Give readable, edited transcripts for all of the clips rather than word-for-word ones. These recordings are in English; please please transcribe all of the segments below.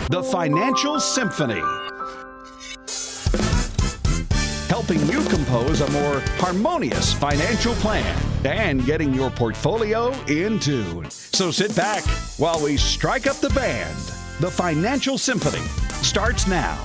The Financial Symphony. Helping you compose a more harmonious financial plan and getting your portfolio in tune. So sit back while we strike up the band. The Financial Symphony starts now.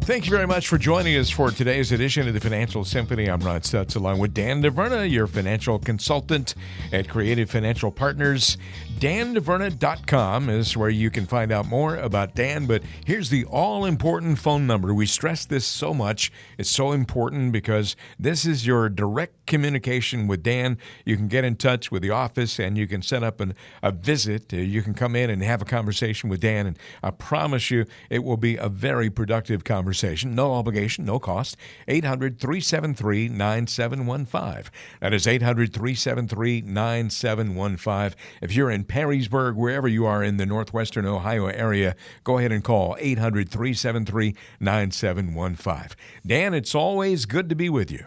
Thank you very much for joining us for today's edition of the Financial Symphony. I'm Ron Stutz, along with Dan DeVerna, your financial consultant at Creative Financial Partners. DanDeVerna.com is where you can find out more about Dan, but here's the all-important phone number. We stress this so much. It's so important because this is your direct communication with Dan. You can get in touch with the office and you can set up a visit. You can come in and have a conversation with Dan, and I promise you it will be a very productive conversation. No obligation, no cost. 800-373-9715. That is 800-373-9715. If you're in Perrysburg, wherever you are in the northwestern Ohio area, go ahead and call 800-373-9715. Dan, it's always good to be with you.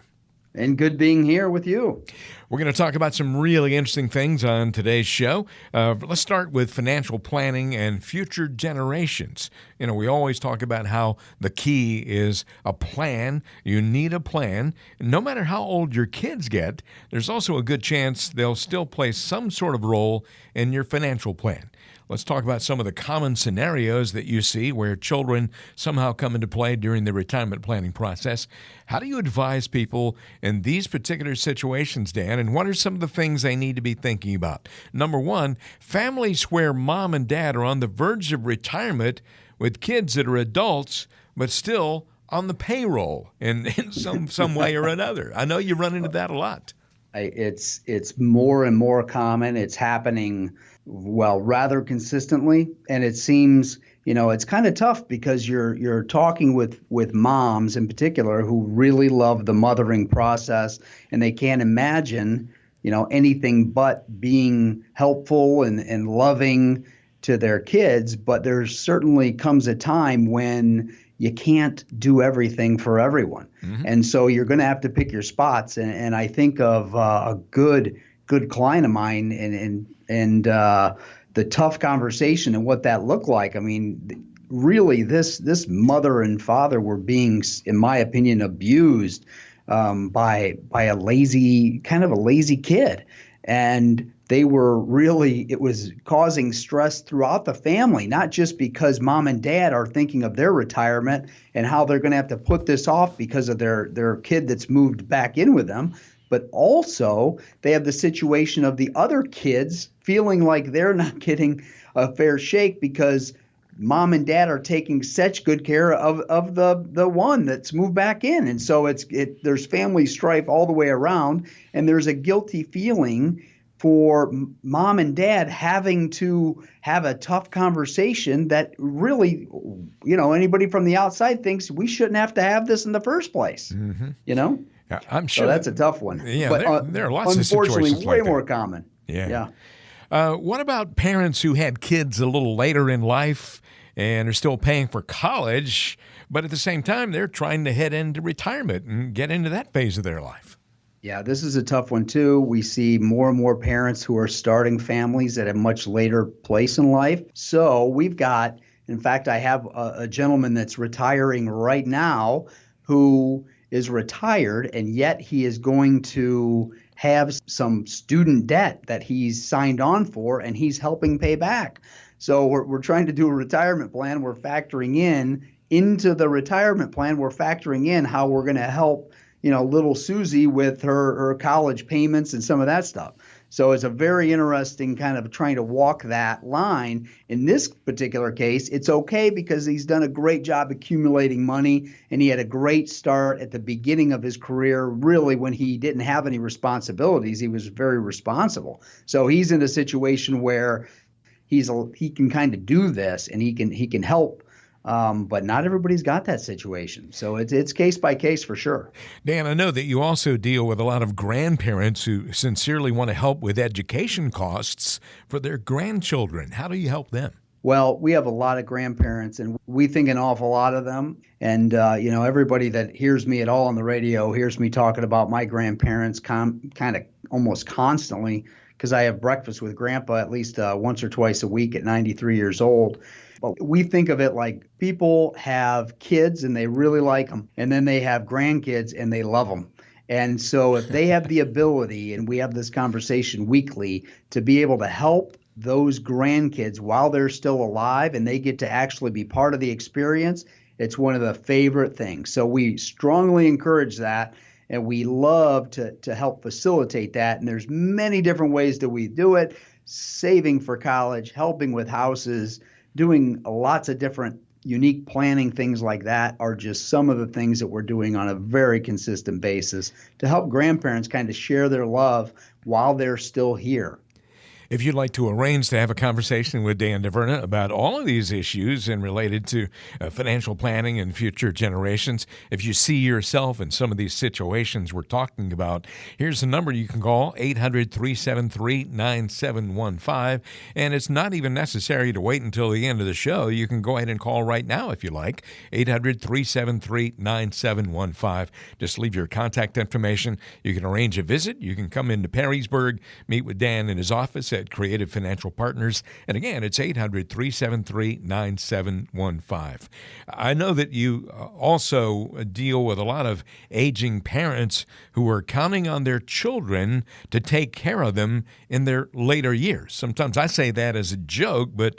And good being here with you. We're going to talk about some really interesting things on today's show. Let's start with financial planning and future generations. You know, we always talk about how the key is a plan. You need a plan. No matter how old your kids get, there's also a good chance they'll still play some sort of role in your financial plan. Let's talk about some of the common scenarios that you see where children somehow come into play during the retirement planning process. How do you advise people in these particular situations, Dan, and what are some of the things they need to be thinking about? Number one, families where mom and dad are on the verge of retirement with kids that are adults but still on the payroll in some way or another. I know you run into that a lot. It's more and more common. It's happening, well, rather consistently. And it seems, it's kind of tough because you're talking with moms in particular who really love the mothering process, and they can't imagine, anything but being helpful and loving to their kids. But there certainly comes a time when you can't do everything for everyone. Mm-hmm. And so you're going to have to pick your spots. And I think of a good client of mine and the tough conversation and what that looked like. I mean, really, this mother and father were being, in my opinion, abused by a lazy kid. And it was causing stress throughout the family, not just because mom and dad are thinking of their retirement and how they're going to have to put this off because of their kid that's moved back in with them, but also they have the situation of the other kids feeling like they're not getting a fair shake because mom and dad are taking such good care of the one that's moved back in. And so there's family strife all the way around, and there's a guilty feeling for mom and dad having to have a tough conversation that really, anybody from the outside thinks we shouldn't have to have this in the first place, Mm-hmm. Yeah, I'm sure. So that's a tough one. Yeah, but there are lots of situations unfortunately, way like more that. common. Yeah. What about parents who had kids a little later in life and are still paying for college, but at the same time, they're trying to head into retirement and get into that phase of their life? Yeah, this is a tough one, too. We see more and more parents who are starting families at a much later place in life. So we've got, in fact, I have a gentleman that's retiring right now who is retired, and yet he is going to have some student debt that he's signed on for, and he's helping pay back. So we're trying to do a retirement plan. We're factoring into the retirement plan, we're factoring in how we're going to help little Susie with her college payments and some of that stuff. So it's a very interesting kind of trying to walk that line. In this particular case, it's okay because he's done a great job accumulating money, and he had a great start at the beginning of his career. Really, when he didn't have any responsibilities, he was very responsible. So he's in a situation where he can kind of do this, and he can help. But not everybody's got that situation. So it's case by case for sure. Dan, I know that you also deal with a lot of grandparents who sincerely want to help with education costs for their grandchildren. How do you help them? Well, we have a lot of grandparents, and we think an awful lot of them. And, everybody that hears me at all on the radio hears me talking about my grandparents kind of almost constantly because I have breakfast with Grandpa at least once or twice a week at 93 years old. But we think of it like people have kids and they really like them, and then they have grandkids and they love them. And so if they have the ability, and we have this conversation weekly, to be able to help those grandkids while they're still alive and they get to actually be part of the experience, it's one of the favorite things. So we strongly encourage that, and we love to help facilitate that. And there's many different ways that we do it: saving for college, helping with houses, doing lots of different unique planning. Things like that are just some of the things that we're doing on a very consistent basis to help grandparents kind of share their love while they're still here. If you'd like to arrange to have a conversation with Dan DeVerna about all of these issues and related to financial planning and future generations, if you see yourself in some of these situations we're talking about, here's the number you can call, 800-373-9715. And it's not even necessary to wait until the end of the show. You can go ahead and call right now if you like, 800-373-9715. Just leave your contact information. You can arrange a visit. You can come into Perrysburg, meet with Dan in his office at Creative Financial Partners. And again, it's 800-373-9715. I know that you also deal with a lot of aging parents who are counting on their children to take care of them in their later years. Sometimes I say that as a joke, but,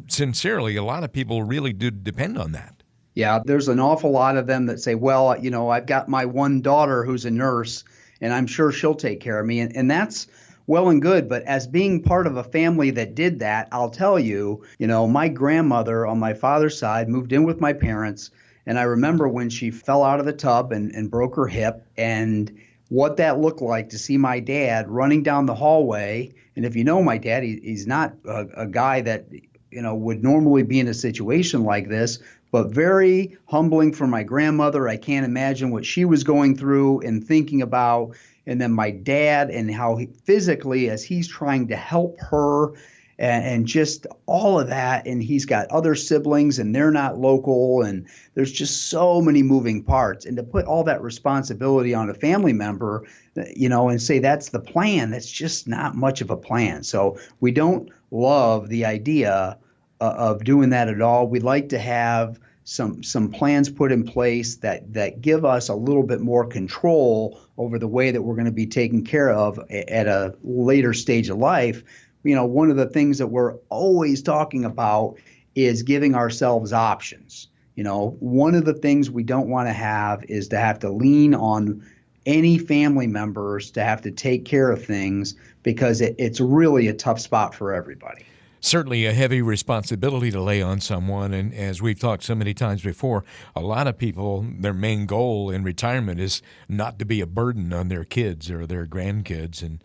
sincerely, a lot of people really do depend on that. Yeah, there's an awful lot of them that say, well, I've got my one daughter who's a nurse, and I'm sure she'll take care of me. And that's well and good, but as being part of a family that did that, I'll tell you, my grandmother on my father's side moved in with my parents, and I remember when she fell out of the tub and broke her hip, and what that looked like to see my dad running down the hallway. And if you know my dad, he's not a guy that would normally be in a situation like this, but very humbling for my grandmother. I can't imagine what she was going through and thinking about. And then my dad, and how physically, as he's trying to help her, and just all of that. And he's got other siblings and they're not local, and there's just so many moving parts. And to put all that responsibility on a family member, and say that's the plan, that's just not much of a plan. So we don't love the idea of doing that at all. We'd like to have some plans put in place that give us a little bit more control over the way that we're going to be taken care of at a later stage of life. One of the things that we're always talking about is giving ourselves options. One of the things we don't want to have is to have to lean on any family members to have to take care of things, because it's really a tough spot for everybody. Certainly a heavy responsibility to lay on someone. And as we've talked so many times before, a lot of people, their main goal in retirement is not to be a burden on their kids or their grandkids. And,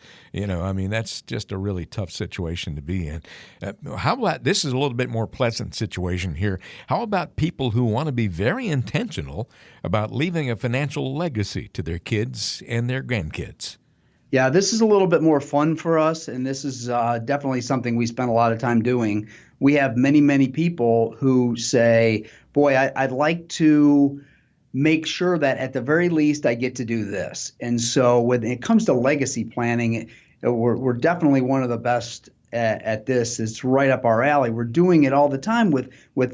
that's just a really tough situation to be in. How about, this is a little bit more pleasant situation here. How about people who want to be very intentional about leaving a financial legacy to their kids and their grandkids? Yeah, this is a little bit more fun for us, and this is definitely something we spend a lot of time doing. We have many, many people who say, boy, I'd like to make sure that at the very least I get to do this. And so when it comes to legacy planning, we're definitely one of the best at this. It's right up our alley. We're doing it all the time with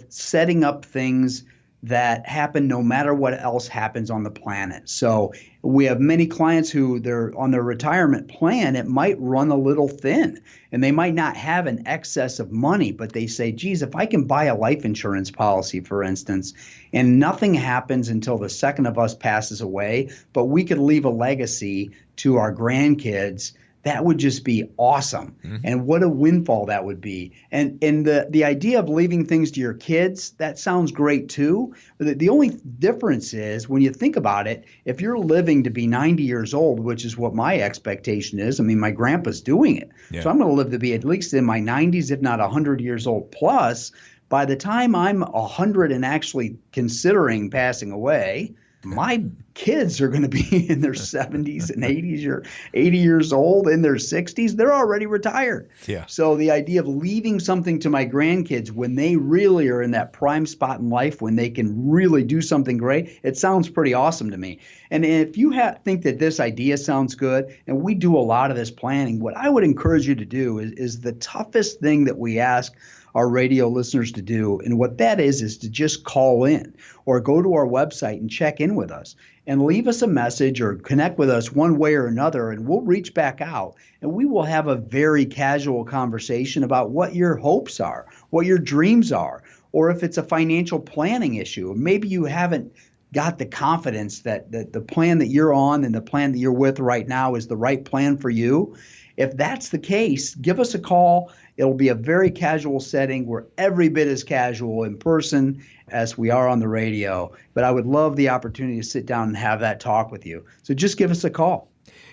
setting up things that happen no matter what else happens on the planet. So we have many clients who they're on their retirement plan, it might run a little thin, and they might not have an excess of money, but they say, geez, if I can buy a life insurance policy, for instance, and nothing happens until the second of us passes away, but we could leave a legacy to our grandkids, that would just be awesome. Mm-hmm. And what a windfall that would be. And the idea of leaving things to your kids, that sounds great too. But the only difference is, when you think about it, if you're living to be 90 years old, which is what my expectation is, I mean, my grandpa's doing it. Yeah. So I'm going to live to be at least in my 90s, if not 100 years old plus. By the time I'm 100 and actually considering passing away, my kids are going to be in their 70s and 80s or 80 years old, in their 60s. They're already retired. Yeah. So the idea of leaving something to my grandkids when they really are in that prime spot in life, when they can really do something great, it sounds pretty awesome to me. And if you think that this idea sounds good, and we do a lot of this planning, what I would encourage you to do is the toughest thing that we ask our radio listeners to do, and what that is to just call in or go to our website and check in with us and leave us a message or connect with us one way or another, and we'll reach back out and we will have a very casual conversation about what your hopes are, what your dreams are, or if it's a financial planning issue. Maybe you haven't got the confidence that the plan that you're on and the plan that you're with right now is the right plan for you. If that's the case, give us a call. It'll be a very casual setting. We're every bit as casual in person as we are on the radio. But I would love the opportunity to sit down and have that talk with you. So just give us a call.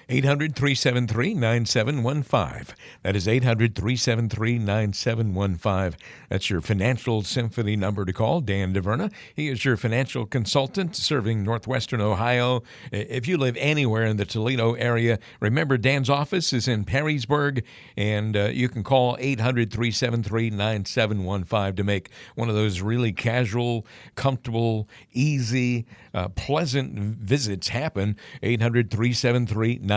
800-373-9715. That is 800-373-9715. That's your Financial Symphony number to call. Dan DeVerna. He is your financial consultant serving Northwestern Ohio. If you live anywhere in the Toledo area, remember Dan's office is in Perrysburg, and you can call 800-373-9715 to make one of those really casual, comfortable, easy, pleasant visits happen. 800-373-9715.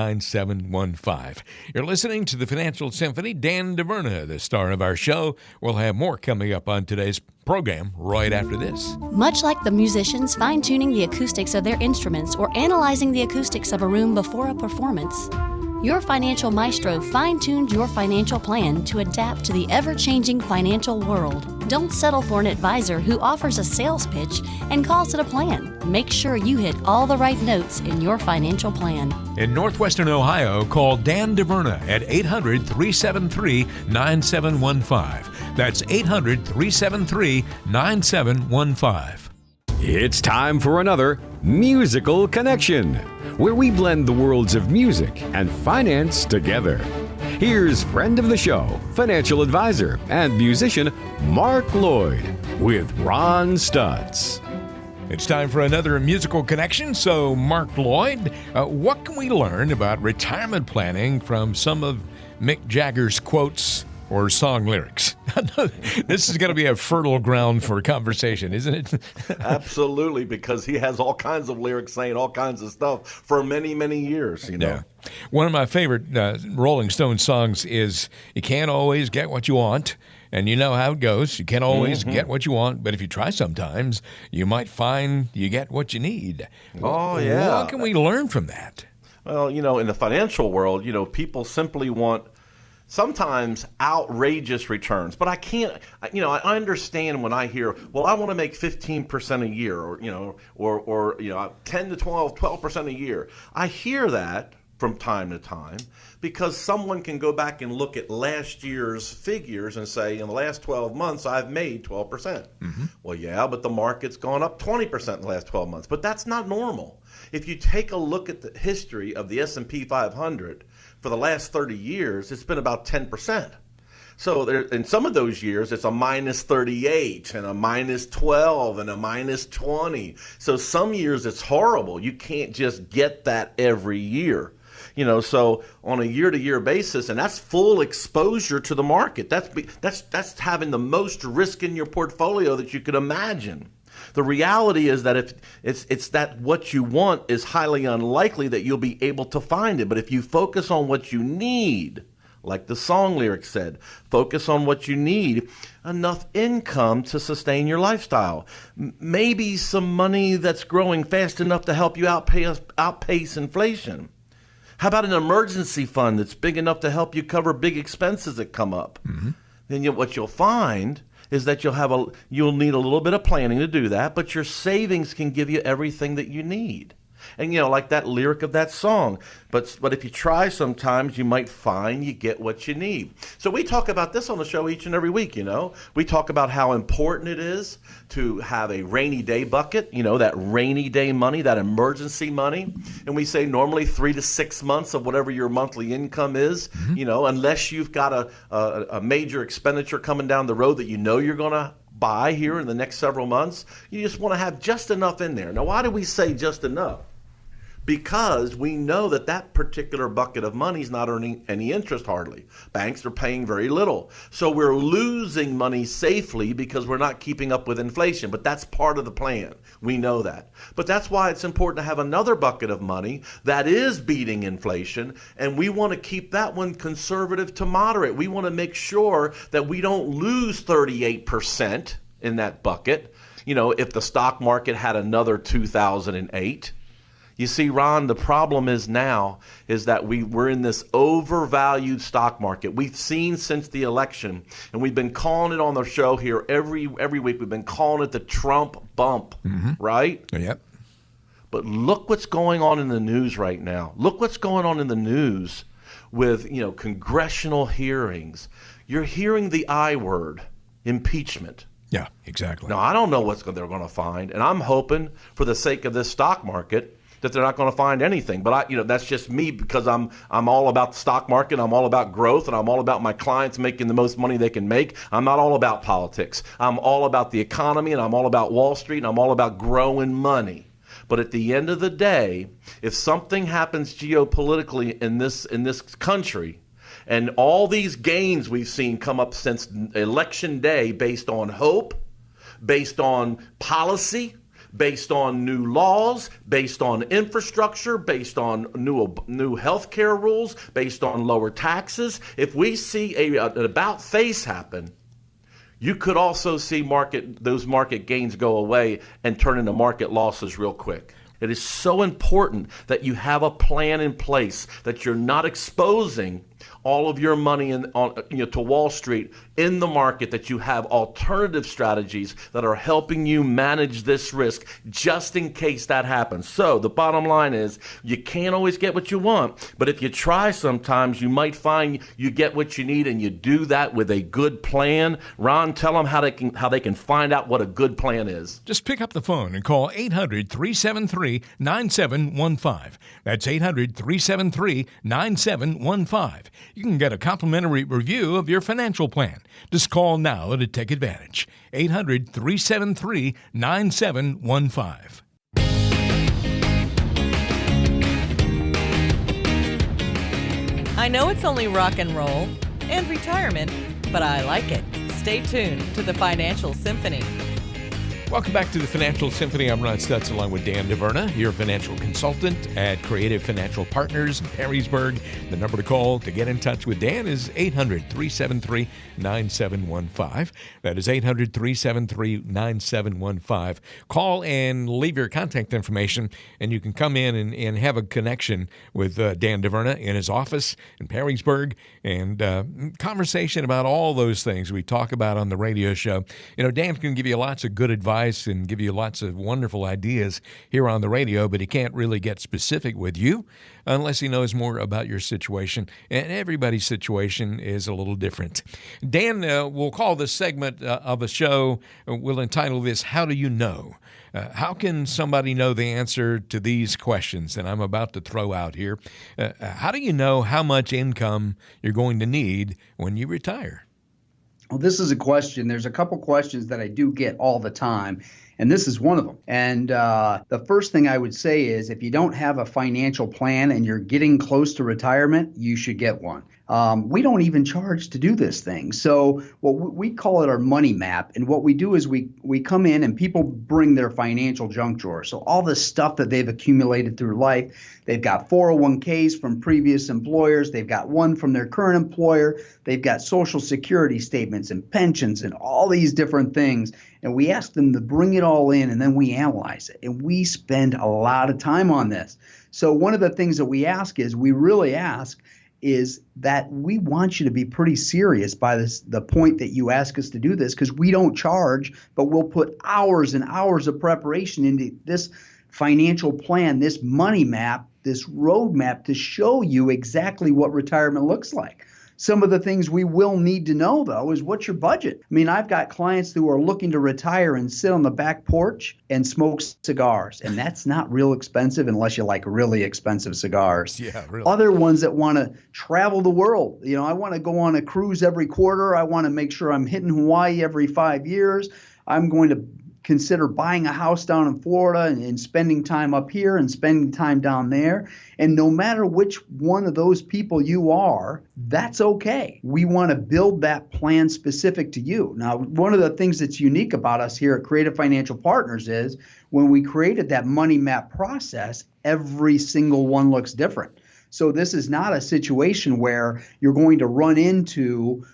You're listening to the Financial Symphony. Dan DeVerna, the star of our show. We'll have more coming up on today's program right after this. Much like the musicians fine-tuning the acoustics of their instruments or analyzing the acoustics of a room before a performance, your financial maestro fine-tuned your financial plan to adapt to the ever-changing financial world. Don't settle for an advisor who offers a sales pitch and calls it a plan. Make sure you hit all the right notes in your financial plan. In Northwestern Ohio, call Dan DeVerna at 800-373-9715. That's 800-373-9715. It's time for another Musical Connection, where we blend the worlds of music and finance together. Here's friend of the show, financial advisor and musician Mark Lloyd with Ron Stutz. It's time for another musical connection. So, Mark Lloyd, what can we learn about retirement planning from some of Mick Jagger's quotes or song lyrics? This is going to be a fertile ground for conversation, isn't it? Absolutely, because he has all kinds of lyrics saying all kinds of stuff for many, many years, you know. Yeah. One of my favorite Rolling Stones songs is "You Can't Always Get What You Want." And you know how it goes. You can't always get what you want, but if you try sometimes, you might find you get what you need. Oh, yeah. What can we learn from that? Well, you know, in the financial world, you know, people simply want sometimes outrageous returns. But I can't, you know, I understand when I hear, well, I want to make 15% a year or 10 to 12% a year. I hear that from time to time because someone can go back and look at last year's figures and say, in the last 12 months, I've made 12%. Mm-hmm. Well, yeah, but the market's gone up 20% in the last 12 months. But that's not normal. If you take a look at the history of the S&P 500 for the last 30 years, it's been about 10%. So there, in some of those years, it's a minus 38 and a minus 12 and a minus 20. So some years it's horrible. You can't just get that every year. You know, so on a year-to-year basis, and that's full exposure to the market. That's having the most risk in your portfolio that you could imagine. The reality is that if it's that what you want is highly unlikely that you'll be able to find it. But if you focus on what you need, like the song lyrics said, focus on what you need, enough income to sustain your lifestyle. Maybe some money that's growing fast enough to help you outpace inflation. How about an emergency fund that's big enough to help you cover big expenses that come up? Mm-hmm. Then what you'll find is that you'll need a little bit of planning to do that, but your savings can give you everything that you need. And, you know, like that lyric of that song. But if you try sometimes, you might find you get what you need. So we talk about this on the show each and every week, you know. We talk about how important it is to have a rainy day bucket, you know, that rainy day money, that emergency money. And we say normally 3 to 6 months of whatever your monthly income is, you know, unless you've got a major expenditure coming down the road that you know you're going to buy here in the next several months. You just want to have just enough in there. Now, why do we say just enough? because we know that that particular bucket of money is not earning any interest hardly. Banks are paying very little. So we're losing money safely because we're not keeping up with inflation. But that's part of the plan. We know that. But that's why it's important to have another bucket of money that is beating inflation. And we want to keep that one conservative to moderate. We want to make sure that we don't lose 38% in that bucket. If the stock market had another 2008. You see, Ron, the problem is that we're in this overvalued stock market. We've seen since the election, and we've been calling it on the show here every week. We've been calling it the Trump bump, right? Yep. But look what's going on in the news right now. Look what's going on in the news with, congressional hearings. You're hearing the I word, impeachment. Yeah, exactly. Now, I don't know what they're going to find, and I'm hoping for the sake of this stock market that they're not going to find anything. But that's just me, because I'm all about the stock market. I'm all about growth, and I'm all about my clients making the most money they can make. I'm not all about politics. I'm all about the economy, and I'm all about Wall Street, and I'm all about growing money. But at the end of the day, if something happens geopolitically in this country, and all these gains we've seen come up since Election Day based on hope, based on policy, based on new laws, based on infrastructure, based on new health care rules, based on lower taxes. If we see an about face happen, you could also see those market gains go away and turn into market losses real quick. It is so important that you have a plan in place, that you're not exposing all of your money to Wall Street in the market, that you have alternative strategies that are helping you manage this risk just in case that happens. So the bottom line is, you can't always get what you want, but if you try sometimes, you might find you get what you need, and you do that with a good plan. Ron, tell them how they can find out what a good plan is. Just pick up the phone and call 800-373-9715. That's 800-373-9715. You can get a complimentary review of your financial plan. Just call now to take advantage. 800-373-9715. I know it's only rock and roll and retirement, but I like it. Stay tuned to the Financial Symphony. Welcome back to the Financial Symphony. I'm Ron Stutz, along with Dan DeVerna, your financial consultant at Creative Financial Partners in Perrysburg. The number to call to get in touch with Dan is 800-373-9715. That is 800-373-9715. Call and leave your contact information, and you can come in and have a connection with Dan DeVerna in his office in Perrysburg, and conversation about all those things we talk about on the radio show. Dan can give you lots of good advice and give you lots of wonderful ideas here on the radio, but he can't really get specific with you unless he knows more about your situation. And everybody's situation is a little different. Dan, we'll call this segment of the show, we'll entitle this, How Do You Know? How can somebody know the answer to these questions that I'm about to throw out here? How do you know how much income you're going to need when you retire? Well, this is a question. There's a couple questions that I do get all the time, and this is one of them. And the first thing I would say is, if you don't have a financial plan and you're getting close to retirement, you should get one. We don't even charge to do this thing. So we call it our money map. And what we do is we come in and people bring their financial junk drawer. So all the stuff that they've accumulated through life, they've got 401ks from previous employers. They've got one from their current employer. They've got Social Security statements and pensions and all these different things. And we ask them to bring it all in, and then we analyze it. And we spend a lot of time on this. So one of the things that we ask is, is that we want you to be pretty serious by the point that you ask us to do this, because we don't charge, but we'll put hours and hours of preparation into this financial plan, this money map, this roadmap to show you exactly what retirement looks like. Some of the things we will need to know, though, is what's your budget? I mean, I've got clients who are looking to retire and sit on the back porch and smoke cigars, and that's not real expensive unless you like really expensive cigars. Yeah, really. Other ones that want to travel the world. I want to go on a cruise every quarter. I want to make sure I'm hitting Hawaii every 5 years. I'm going to consider buying a house down in Florida and spending time up here and spending time down there. And no matter which one of those people you are, that's okay. We want to build that plan specific to you. Now, one of the things that's unique about us here at Creative Financial Partners is when we created that money map process, every single one looks different. So this is not a situation where you're going to run into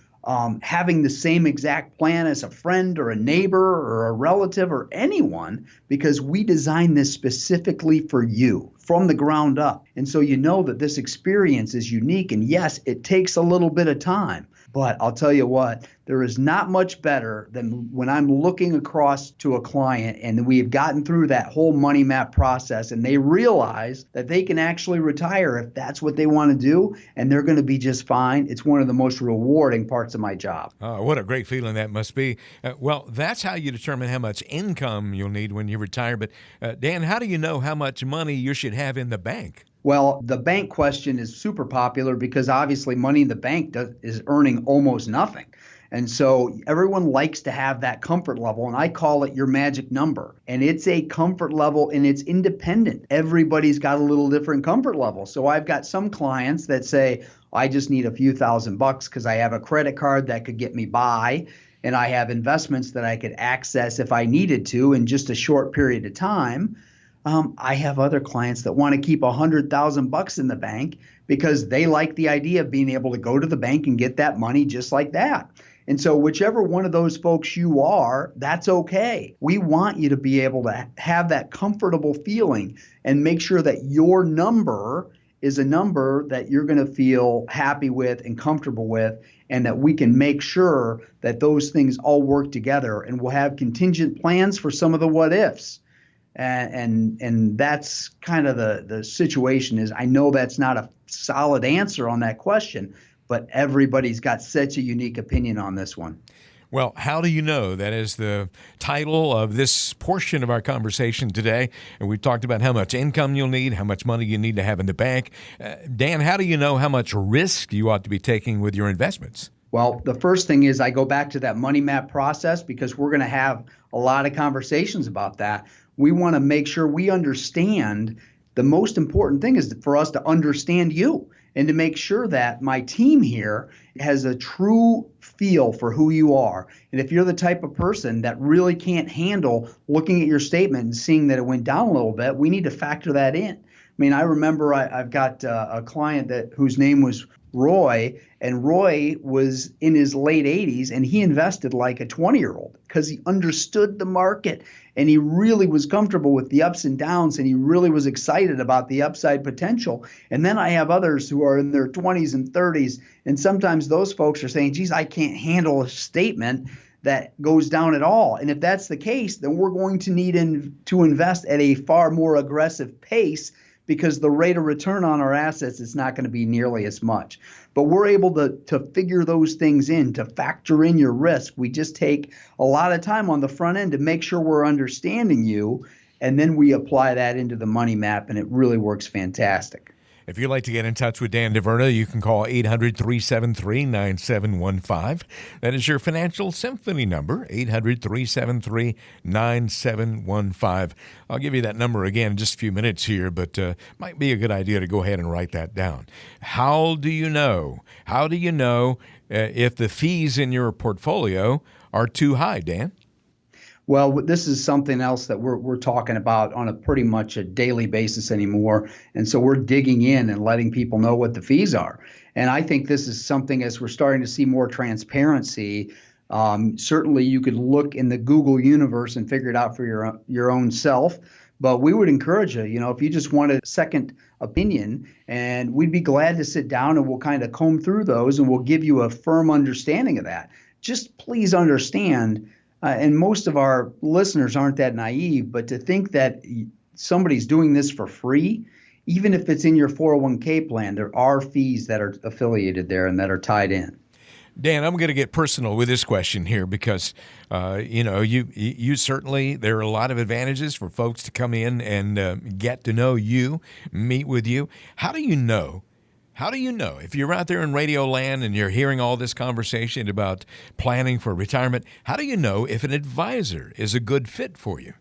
having the same exact plan as a friend or a neighbor or a relative or anyone, because we designed this specifically for you from the ground up. And so you know that this experience is unique. And yes, it takes a little bit of time. But I'll tell you what, there is not much better than when I'm looking across to a client and we have gotten through that whole money map process and they realize that they can actually retire if that's what they want to do and they're going to be just fine. It's one of the most rewarding parts of my job. Oh, what a great feeling that must be. Well, that's how you determine how much income you'll need when you retire. But Dan, how do you know how much money you should have in the bank? Well, the bank question is super popular because obviously money in the bank is earning almost nothing. And so everyone likes to have that comfort level, and I call it your magic number. And it's a comfort level and it's independent. Everybody's got a little different comfort level. So I've got some clients that say, I just need a few $1,000 because I have a credit card that could get me by, and I have investments that I could access if I needed to in just a short period of time. I have other clients that want to keep $100,000 in the bank because they like the idea of being able to go to the bank and get that money just like that. And so whichever one of those folks you are, that's okay. We want you to be able to have that comfortable feeling and make sure that your number is a number that you're going to feel happy with and comfortable with, and that we can make sure that those things all work together, and we'll have contingent plans for some of the what ifs. And that's kind of the situation. Is I know that's not a solid answer on that question, but everybody's got such a unique opinion on this one. Well, how do you know? That is the title of this portion of our conversation today. And we've talked about how much income you'll need, how much money you need to have in the bank. Dan, how do you know how much risk you ought to be taking with your investments? Well, the first thing is I go back to that money map process because we're going to have a lot of conversations about that. We want to make sure we understand. The most important thing is for us to understand you and to make sure that my team here has a true feel for who you are. And if you're the type of person that really can't handle looking at your statement and seeing that it went down a little bit, we need to factor that in. I mean, I remember I've got a client whose name was Roy, and Roy was in his late 80s, and he invested like a 20-year-old because he understood the market and he really was comfortable with the ups and downs, and he really was excited about the upside potential. And then I have others who are in their 20s and 30s, and sometimes those folks are saying, geez, I can't handle a statement that goes down at all. And if that's the case, then we're going to need to invest at a far more aggressive pace, because the rate of return on our assets is not going to be nearly as much. But we're able to figure those things in, to factor in your risk. We just take a lot of time on the front end to make sure we're understanding you, and then we apply that into the money map, and it really works fantastic. If you'd like to get in touch with Dan DeVerna, you can call 800-373-9715. That is your Financial Symphony number, 800-373-9715. I'll give you that number again in just a few minutes here, but might be a good idea to go ahead and write that down. How do you know? How do you know if the fees in your portfolio are too high, Dan? Well, this is something else that we're talking about on a pretty much a daily basis anymore. And so we're digging in and letting people know what the fees are. And I think this is something, as we're starting to see more transparency, certainly you could look in the Google universe and figure it out for your own self. But we would encourage you, if you just want a second opinion, and we'd be glad to sit down and we'll kind of comb through those and we'll give you a firm understanding of that. Just please understand, and most of our listeners aren't that naive, but to think that somebody's doing this for free, even if it's in your 401k plan, there are fees that are affiliated there and that are tied in. Dan, I'm going to get personal with this question here because, you certainly, there are a lot of advantages for folks to come in and get to know you, meet with you. How do you know How do you know if you're out there in radio land and you're hearing all this conversation about planning for retirement? How do you know if an advisor is a good fit for you?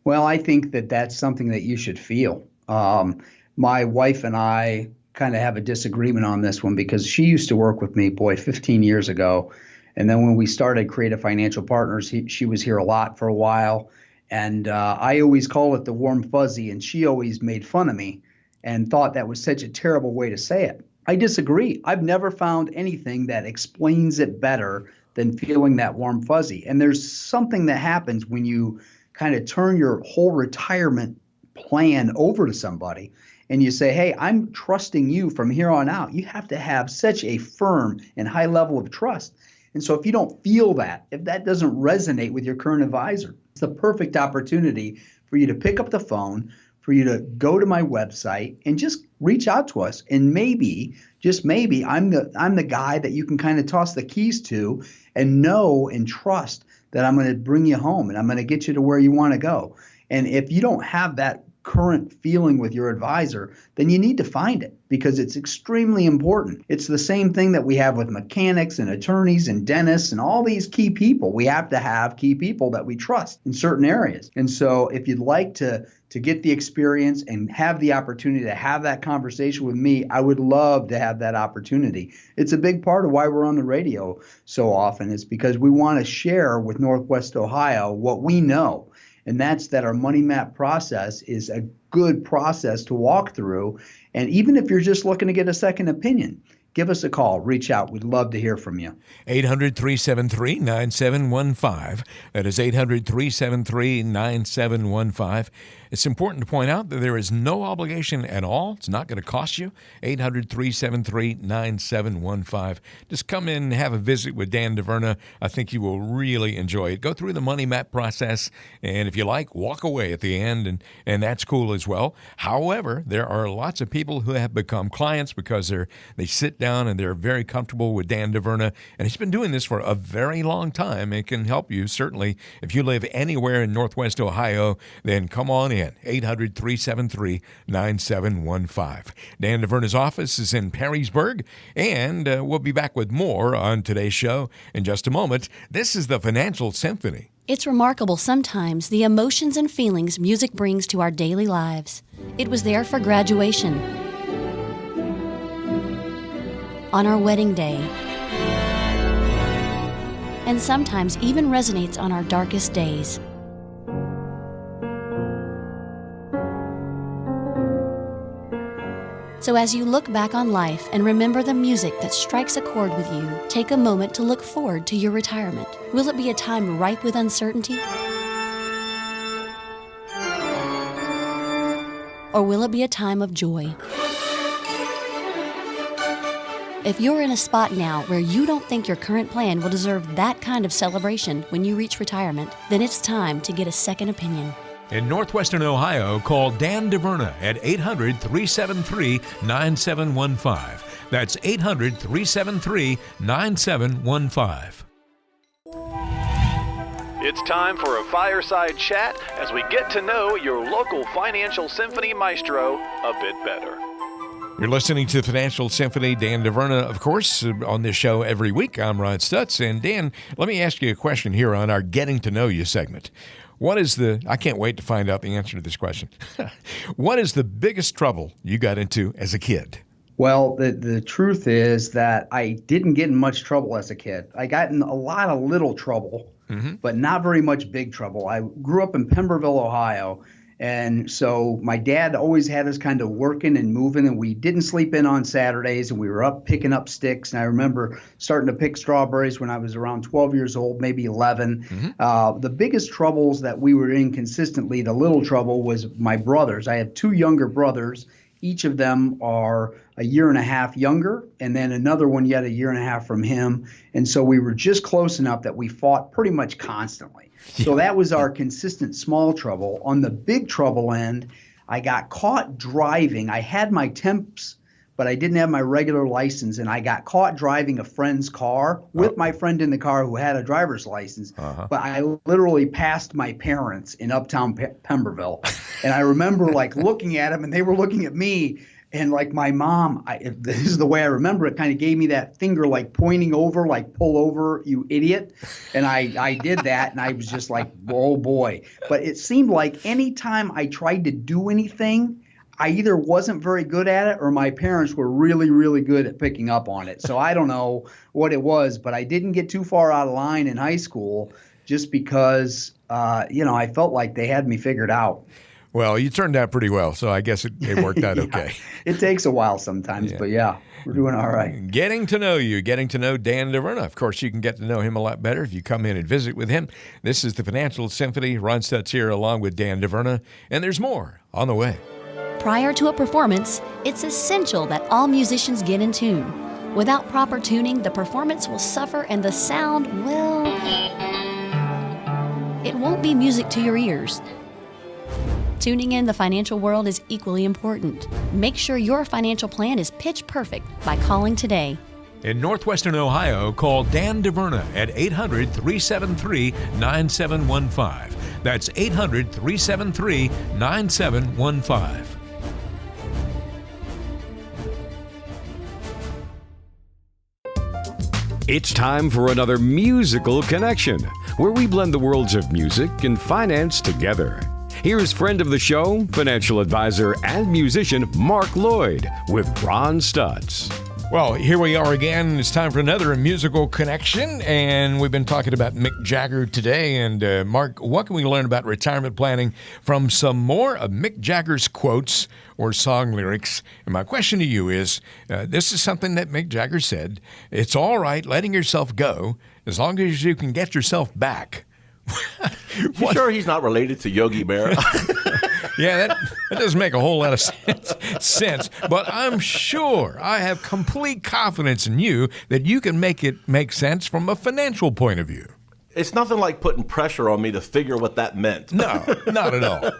Well, I think that that's something that you should feel. My wife and I kind of have a disagreement on this one because she used to work with me, 15 years ago. And then when we started Creative Financial Partners, she was here a lot for a while. And I always call it the warm fuzzy, and she always made fun of me and thought that was such a terrible way to say it. I disagree. I've never found anything that explains it better than feeling that warm fuzzy. And there's something that happens when you kind of turn your whole retirement plan over to somebody and you say, hey, I'm trusting you from here on out. You have to have such a firm and high level of trust. And so if you don't feel that, if that doesn't resonate with your current advisor, it's the perfect opportunity for you to pick up the phone, for you to go to my website and just reach out to us. And maybe, just maybe, I'm the guy that you can kind of toss the keys to and know and trust that I'm going to bring you home and I'm going to get you to where you want to go. And if you don't have that current feeling with your advisor, then you need to find it because it's extremely important. It's the same thing that we have with mechanics and attorneys and dentists and all these key people. We have to have key people that we trust in certain areas. And so if you'd like to get the experience and have the opportunity to have that conversation with me, I would love to have that opportunity. It's a big part of why we're on the radio so often is because we want to share with Northwest Ohio what we know. And that's that our money map process is a good process to walk through. And even if you're just looking to get a second opinion, give us a call. Reach out. We'd love to hear from you. 800-373-9715. That is 800-373-9715. It's important to point out that there is no obligation at all. It's not going to cost you. 800-373-9715. Just come in and have a visit with Dan DeVerna. I think you will really enjoy it. Go through the money map process, and if you like, walk away at the end, and that's cool as well. However, there are lots of people who have become clients because they sit down and they're very comfortable with Dan DeVerna, and he's been doing this for a very long time. It can help you, certainly. If you live anywhere in Northwest Ohio, then come on in. 800-373-9715. Dan DeVerna's office is in Perrysburg, and we'll be back with more on today's show in just a moment. This is the Financial Symphony. It's remarkable sometimes the emotions and feelings music brings to our daily lives. It was there for graduation, on our wedding day, and sometimes even resonates on our darkest days. So as you look back on life and remember the music that strikes a chord with you, take a moment to look forward to your retirement. Will it be a time ripe with uncertainty? Or will it be a time of joy? If you're in a spot now where you don't think your current plan will deserve that kind of celebration when you reach retirement, then it's time to get a second opinion. In Northwestern Ohio, call Dan DeVerna at 800-373-9715. That's 800-373-9715. It's time for a fireside chat as we get to know your local Financial Symphony maestro a bit better. You're listening to Financial Symphony. Dan DeVerna, of course, on this show every week. I'm Rod Stutz. And Dan, let me ask you a question here on our Getting to Know You segment. I can't wait to find out the answer to this question. What is the biggest trouble you got into as a kid? Well, the truth is that I didn't get in much trouble as a kid. I got in a lot of little trouble, but not very much big trouble. I grew up in Pemberville, Ohio. And so my dad always had us kind of working and moving, and we didn't sleep in on Saturdays, and we were up picking up sticks. And I remember starting to pick strawberries when I was around 12 years old, maybe 11. The biggest troubles that we were in consistently, the little trouble, was my brothers. I have two younger brothers. Each of them are a year and a half younger, and then another one yet a year and a half from him. And so we were just close enough that we fought pretty much constantly. So that was our consistent small trouble. On the big trouble end, I got caught driving. I had my temps, but I didn't have my regular license, and I got caught driving a friend's car with my friend in the car who had a driver's license. But I literally passed my parents in uptown Pemberville. And I remember like looking at them, and they were looking at me, And like my mom, this is the way I remember it, kind of gave me that finger like pointing over, like pull over, you idiot. And I did that, and I was just like, oh boy. But it seemed like anytime I tried to do anything, I either wasn't very good at it or my parents were really, really good at picking up on it. So I don't know what it was, but I didn't get too far out of line in high school just because, I felt like they had me figured out. Well, you turned out pretty well, so I guess it worked out okay. It takes a while sometimes, but yeah, we're doing all right. Getting to know you, getting to know Dan DeVerna. Of course, you can get to know him a lot better if you come in and visit with him. This is the Financial Symphony. Ron Stutz here along with Dan DeVerna, and there's more on the way. Prior to a performance, it's essential that all musicians get in tune. Without proper tuning, the performance will suffer and the sound, well, it won't be music to your ears. Tuning in the financial world is equally important. Make sure your financial plan is pitch perfect by calling today. In Northwestern Ohio, call Dan DeVerna at 800-373-9715. That's 800-373-9715. It's time for another musical connection, where we blend the worlds of music and finance together. Here's friend of the show, financial advisor and musician Mark Lloyd with Ron Stutz. Well, here we are again. It's time for another musical connection, and we've been talking about Mick Jagger today. And Mark, what can we learn about retirement planning from some more of Mick Jagger's quotes or song lyrics? And my question to you is, this is something that Mick Jagger said, it's all right letting yourself go as long as you can get yourself back. You sure he's not related to Yogi Berra? Yeah, that doesn't make a whole lot of sense. But I'm sure, I have complete confidence in you that you can make it make sense from a financial point of view. It's nothing like putting pressure on me to figure what that meant. No, not at all.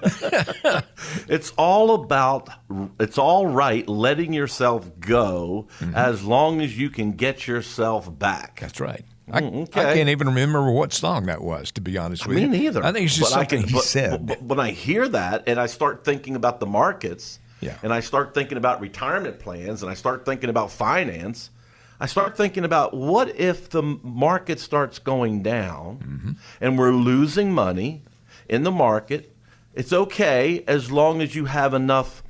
It's all right letting yourself go as long as you can get yourself back. That's right. I can't even remember what song that was, to be honest with you. Me neither. I think it's just something he said. But when I hear that and I start thinking about the markets, yeah, and I start thinking about retirement plans, and I start thinking about finance, I start thinking about what if the market starts going down and we're losing money in the market. It's okay as long as you have enough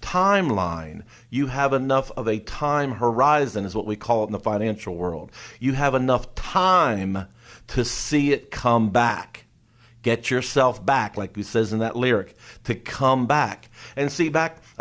timeline. You have enough of a time horizon, is what we call it in the financial world. You have enough time to see it come back. Get yourself back, like he says in that lyric, to come back. And see,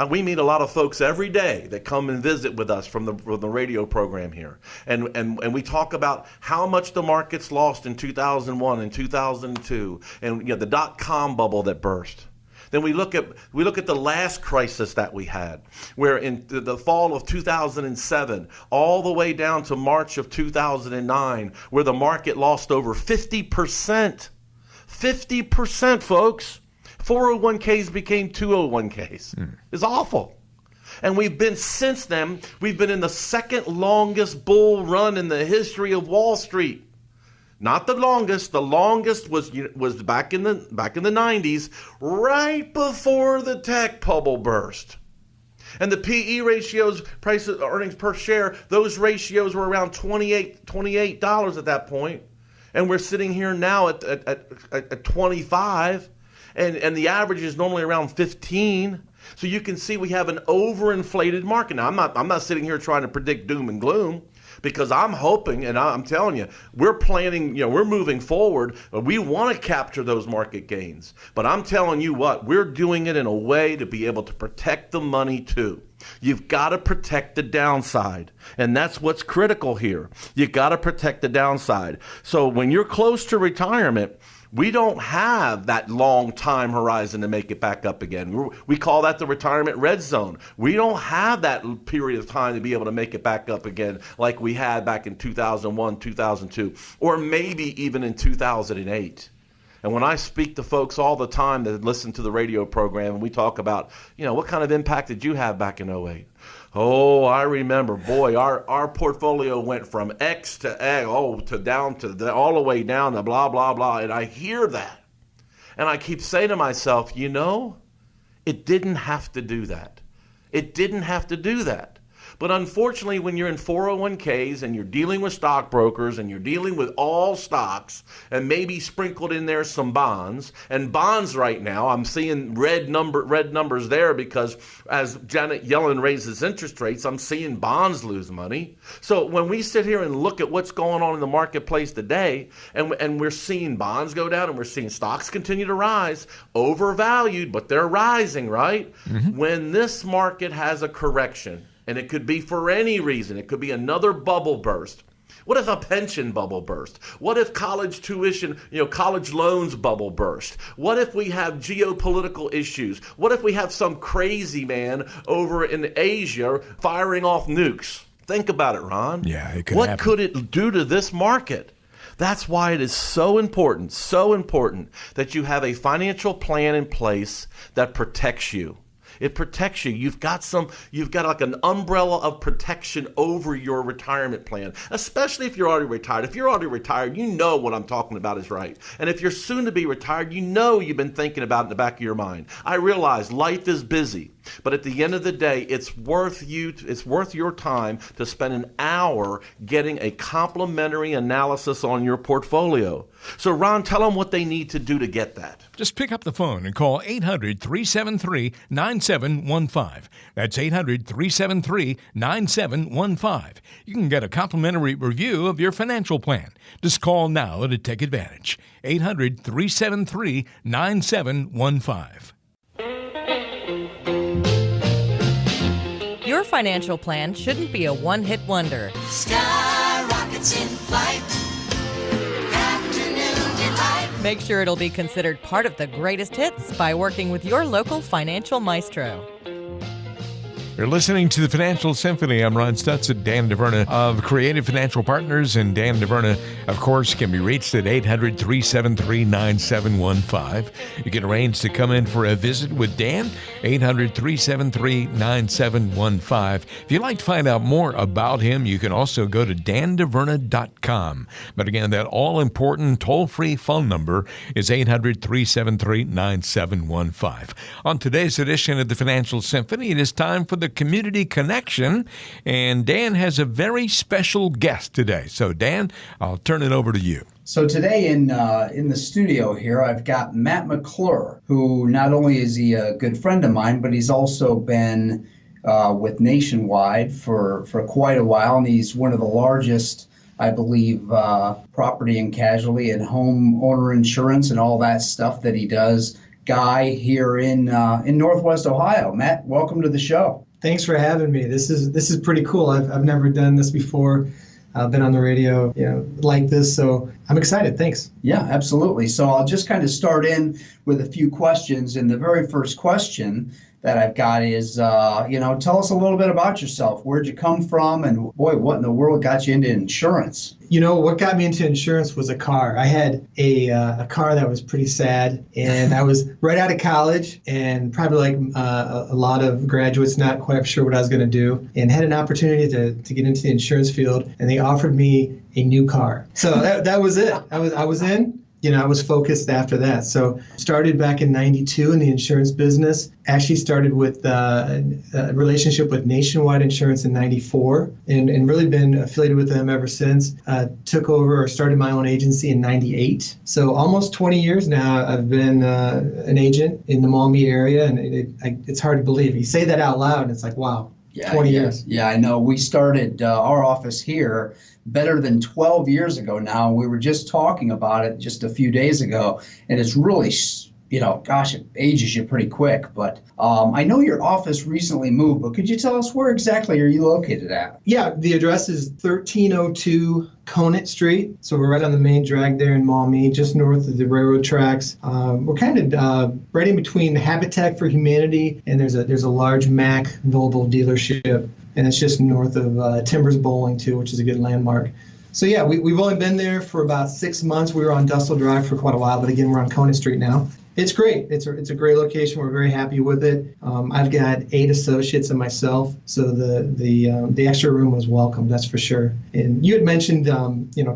we meet a lot of folks every day that come and visit with us from the radio program here. And we talk about how much the markets lost in 2001 and 2002, and the dot-com bubble that burst. Then we look at the last crisis that we had, where in the fall of 2007, all the way down to March of 2009, where the market lost over 50%. 50%, folks. 401ks became 201ks. It's awful. And since then, we've been in the second longest bull run in the history of Wall Street. Not the longest. The longest was back in the 90s, right before the tech bubble burst. And the PE ratios, price of earnings per share, those ratios were around $28 at that point. And we're sitting here now at 25, and the average is normally around 15. So you can see we have an overinflated market. Now, I'm not sitting here trying to predict doom and gloom, because I'm hoping, and I'm telling you, we're planning, we're moving forward. We want to capture those market gains. But I'm telling you what, we're doing it in a way to be able to protect the money too. You've got to protect the downside. And that's what's critical here. You've got to protect the downside. So when you're close to retirement, we don't have that long time horizon to make it back up again. We call that the retirement red zone. We don't have that period of time to be able to make it back up again like we had back in 2001, 2002, or maybe even in 2008. And when I speak to folks all the time that listen to the radio program, and we talk about, what kind of impact did you have back in 08? Oh, I remember, boy, our portfolio went from X to A, to down to all the way down to blah, blah, blah. And I hear that. And I keep saying to myself, it didn't have to do that. It didn't have to do that. But unfortunately, when you're in 401ks and you're dealing with stockbrokers and you're dealing with all stocks and maybe sprinkled in there some bonds, and bonds right now, I'm seeing red numbers there because as Janet Yellen raises interest rates, I'm seeing bonds lose money. So when we sit here and look at what's going on in the marketplace today, and we're seeing bonds go down and we're seeing stocks continue to rise, overvalued, but they're rising, right? Mm-hmm. When this market has a correction, and it could be for any reason. It could be another bubble burst. What if a pension bubble burst? What if college tuition, college loans bubble burst? What if we have geopolitical issues? What if we have some crazy man over in Asia firing off nukes? Think about it, Ron. Yeah, it could What happen. could it do to this market? That's why it is so important that you have a financial plan in place that protects you. It protects you. You've got like an umbrella of protection over your retirement plan, especially if you're already retired. If you're already retired, you know what I'm talking about is right. And if you're soon to be retired, you know you've been thinking about it in the back of your mind. I realize life is busy, but at the end of the day, it's worth your time to spend an hour getting a complimentary analysis on your portfolio. So, Ron, tell them what they need to do to get that. Just pick up the phone and call 800-373-9715. That's 800-373-9715. You can get a complimentary review of your financial plan. Just call now to take advantage. 800-373-9715. Your financial plan shouldn't be a one-hit wonder. Sky rockets in flight. Afternoon delight. Make sure it'll be considered part of the greatest hits by working with your local financial maestro. You're listening to the Financial Symphony. I'm Ron Stutz at Dan DeVerna of Creative Financial Partners. And Dan DeVerna, of course, can be reached at 800-373-9715. You can arrange to come in for a visit with Dan, 800-373-9715. If you'd like to find out more about him, you can also go to dandeverna.com. But again, that all-important toll-free phone number is 800-373-9715. On today's edition of the Financial Symphony, it is time for the Community Connection, and Dan has a very special guest today. So, Dan, I'll turn it over to you. So today in the studio here, I've got Matt McClure, who not only is he a good friend of mine, but he's also been with Nationwide for quite a while, and he's one of the largest, I believe, property and casualty and homeowner insurance and all that stuff that he does guy here in Northwest Ohio. Matt, welcome to the show. Thanks for having me. This is pretty cool. I've never done this before. I've been on the radio, like this, so I'm excited. Thanks. Yeah, absolutely. So I'll just kind of start in with a few questions, and the very first question that I've got is, tell us a little bit about yourself. Where'd you come from, and boy, what in the world got you into insurance? What got me into insurance was a car. I had a car that was pretty sad, and I was right out of college, and probably like a lot of graduates, not quite sure what I was going to do, and had an opportunity to get into the insurance field, and they offered me a new car. So that was it. I was in. I was focused after that. So started back in 92 in the insurance business. Actually started with a relationship with Nationwide Insurance in 94 and really been affiliated with them ever since. Took over or started my own agency in 98. So almost 20 years now I've been an agent in the Maumee area, and it's hard to believe. You say that out loud and it's like, wow. Yeah, 20 years. Yeah, I know. We started our office here better than 12 years ago now. We were just talking about it just a few days ago, and it's really, it ages you pretty quick. But I know your office recently moved, but could you tell us where exactly are you located at? Yeah, the address is 1302 Conant Street. So we're right on the main drag there in Maumee, just north of the railroad tracks. We're kind of right in between Habitat for Humanity, and there's a large Mack Volvo dealership, and it's just north of Timbers Bowling too, which is a good landmark. So yeah, we've only been there for about 6 months. We were on Dustle Drive for quite a while, but again, we're on Conant Street now. It's great. It's a great location. We're very happy with it. I've got 8 associates and myself, so the extra room was welcome. That's for sure. And you had mentioned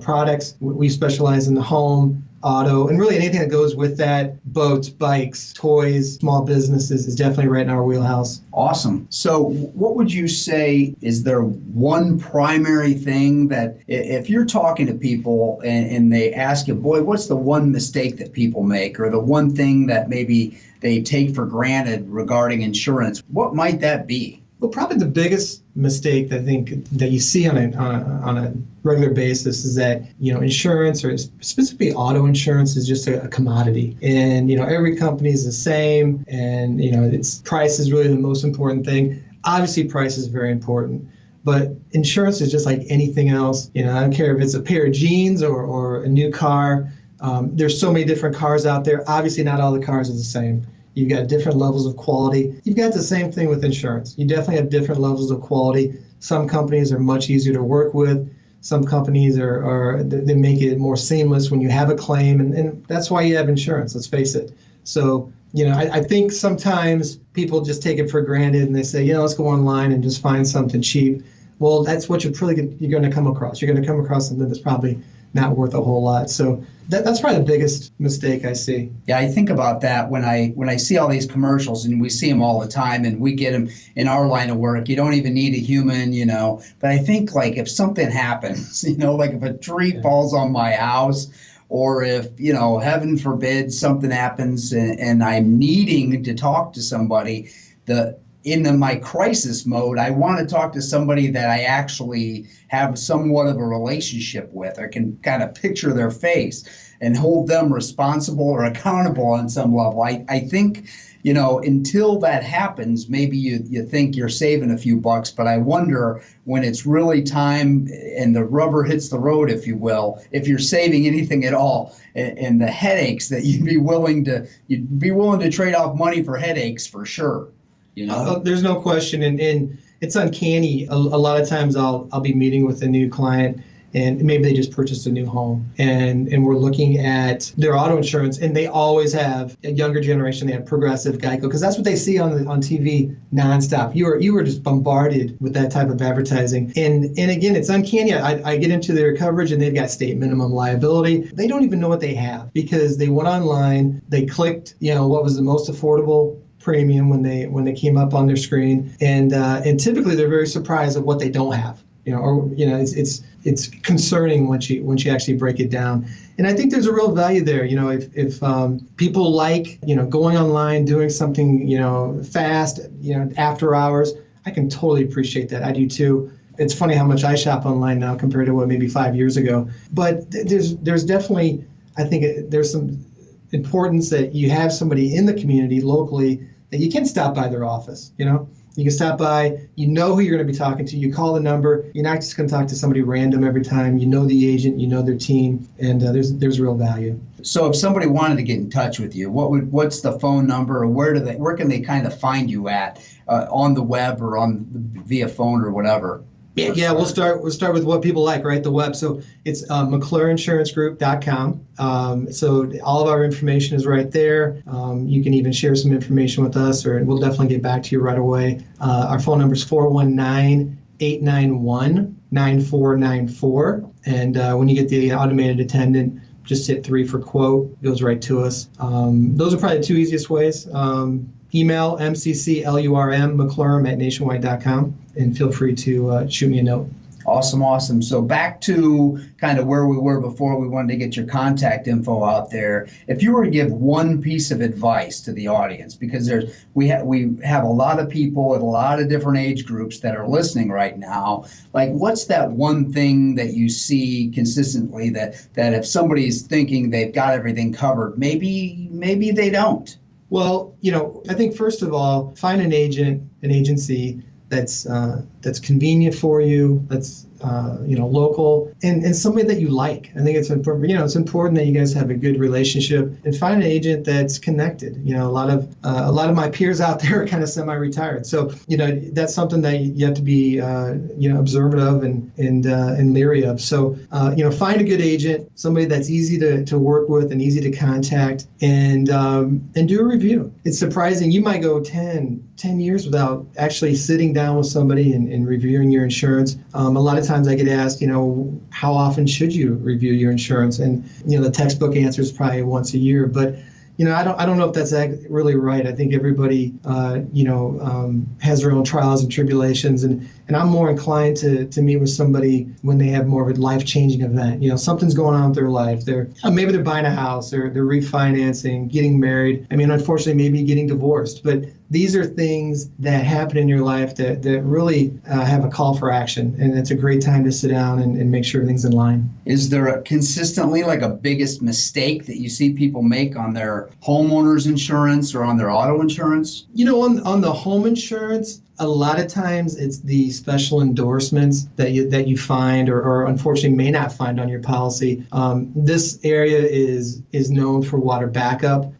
products. We specialize in the home, auto, and really anything that goes with that, boats, bikes, toys, small businesses, is definitely right in our wheelhouse. Awesome. So what would you say, is there one primary thing that if you're talking to people and they ask you, boy, what's the one mistake that people make, or the one thing that maybe they take for granted regarding insurance, what might that be? Well, probably the biggest mistake I think that you see on a regular basis is that, insurance, or specifically auto insurance, is just a commodity. And, every company is the same, and, its price is really the most important thing. Obviously, price is very important. But insurance is just like anything else. I don't care if it's a pair of jeans or a new car. There's so many different cars out there. Obviously, not all the cars are the same. You've got different levels of quality. You've got the same thing with insurance. You definitely have different levels of quality. Some companies are much easier to work with. Some companies they make it more seamless when you have a claim, and that's why you have insurance, let's face it. So, I think sometimes people just take it for granted and they say, let's go online and just find something cheap. Well, that's what you're going to come across. You're going to come across something that's probably not worth a whole lot. So that's probably the biggest mistake I see. Yeah, I think about that when I see all these commercials, and we see them all the time, and we get them in our line of work. You don't even need a human, But I think, like, if something happens, like if a tree falls on my house, or if, heaven forbid, something happens and I'm needing to talk to somebody, in my crisis mode, I want to talk to somebody that I actually have somewhat of a relationship with, or can kind of picture their face and hold them responsible or accountable on some level. I think, until that happens, maybe you think you're saving a few bucks, but I wonder when it's really time and the rubber hits the road, if you will, if you're saving anything at all, and the headaches that you'd be willing to trade off money for headaches, for sure. There's no question, and it's uncanny. A lot of times I'll be meeting with a new client, and maybe they just purchased a new home, and we're looking at their auto insurance, and they always have a younger generation. They have Progressive, Geico, because that's what they see on TV nonstop. You were just bombarded with that type of advertising, and again, it's uncanny. I get into their coverage, and they've got state minimum liability. They don't even know what they have, because they went online, they clicked, what was the most affordable premium when they came up on their screen, and typically they're very surprised at what they don't have. It's concerning once you actually break it down. And I think there's a real value there. If people like going online, doing something fast, after hours, I can totally appreciate that. I do too. It's funny how much I shop online now compared to what maybe 5 years ago. But there's definitely, I think there's some importance that you have somebody in the community locally that you can stop by their office. You can stop by, who you're going to be talking to, you call the number, you're not just going to talk to somebody random every time, the agent, their team, and there's real value. So if somebody wanted to get in touch with you, what's the phone number, or where can they kind of find you at, on the web or via phone or whatever? Yeah, we'll start with what people like, right? The web. So it's McClureInsuranceGroup.com. So all of our information is right there. You can even share some information with us, or we'll definitely get back to you right away. Our phone number is 419-891-9494. And when you get the automated attendant, just hit 3 for quote. It goes right to us. Those are probably the two easiest ways. Email mcclurm@nationwide.com, and feel free to shoot me a note. Awesome. So back to kind of where we were before, we wanted to get your contact info out there. If you were to give one piece of advice to the audience, because we have a lot of people at a lot of different age groups that are listening right now, like what's that one thing that you see consistently that if somebody's thinking they've got everything covered, maybe they don't? Well, I think first of all, find an agency that's convenient for you, that's local, and somebody that you like. I think it's important. It's important that you guys have a good relationship, and find an agent that's connected. A lot of my peers out there are kind of semi-retired, so that's something that you have to be observant of and leery of. So find a good agent, somebody that's easy to work with and easy to contact, and do a review. It's surprising. You might go 10 years without actually sitting down with somebody and reviewing your insurance. A lot of times sometimes I get asked, how often should you review your insurance? And, the textbook answer is probably once a year. But I don't know if that's really right. I think everybody, has their own trials and tribulations, and I'm more inclined to meet with somebody when they have more of a life-changing event. Something's going on with their life. Maybe they're buying a house, they're refinancing, getting married. Unfortunately, maybe getting divorced. But these are things that happen in your life that really have a call for action, and it's a great time to sit down and make sure everything's in line. Is there consistently a biggest mistake that you see people make on their homeowner's insurance or on their auto insurance? On the home insurance, a lot of times it's the special endorsements that you find or unfortunately may not find on your policy. This area is known for water backup,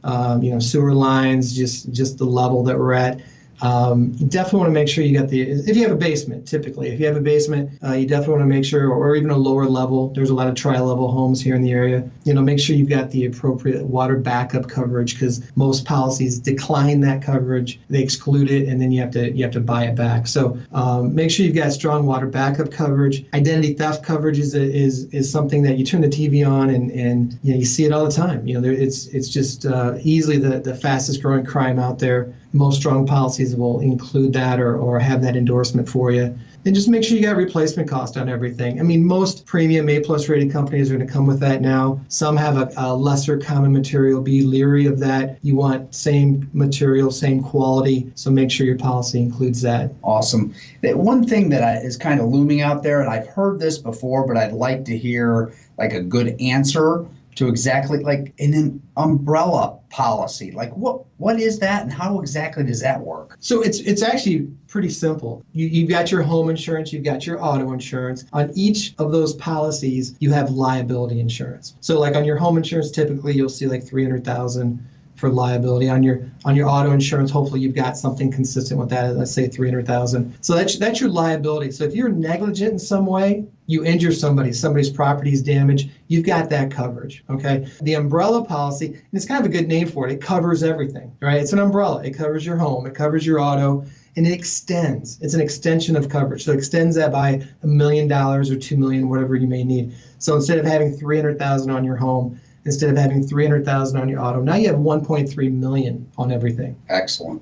sewer lines, just the level that we're at. You definitely want to make sure you got if you have a basement, typically, you definitely want to make sure, or even a lower level, there's a lot of tri-level homes here in the area, make sure you've got the appropriate water backup coverage, because most policies decline that coverage, they exclude it, and then you have to buy it back. So make sure you've got strong water backup coverage. Identity theft coverage is something that you turn the TV on and you see it all the time. It's just easily the fastest growing crime out there. Most strong policies will include that or have that endorsement for you. And just make sure you got replacement cost on everything. Most premium A+ rated companies are going to come with that now. Some have a lesser common material. Be leery of that. You want same material, same quality, so make sure your policy includes that. Awesome. One thing that is kind of looming out there, and I've heard this before, but I'd like to hear a good answer to exactly an umbrella policy. What is that, and how exactly does that work? So it's actually pretty simple. You've got your home insurance, you've got your auto insurance. On each of those policies, you have liability insurance. So on your home insurance, typically you'll see $300,000 for liability. On your auto insurance, hopefully you've got something consistent with that, let's say $300,000. So that's your liability. So if you're negligent in some way, you injure somebody's property is damaged, you've got that coverage, okay? The umbrella policy, and it's kind of a good name for it, it covers everything, right? It's an umbrella. It covers your home, it covers your auto, and it extends. It's an extension of coverage. So it extends that by $1 million or $2 million, whatever you may need. So instead of having $300,000 on your home, instead of having $300,000 on your auto, now you have $1.3 million on everything. Excellent.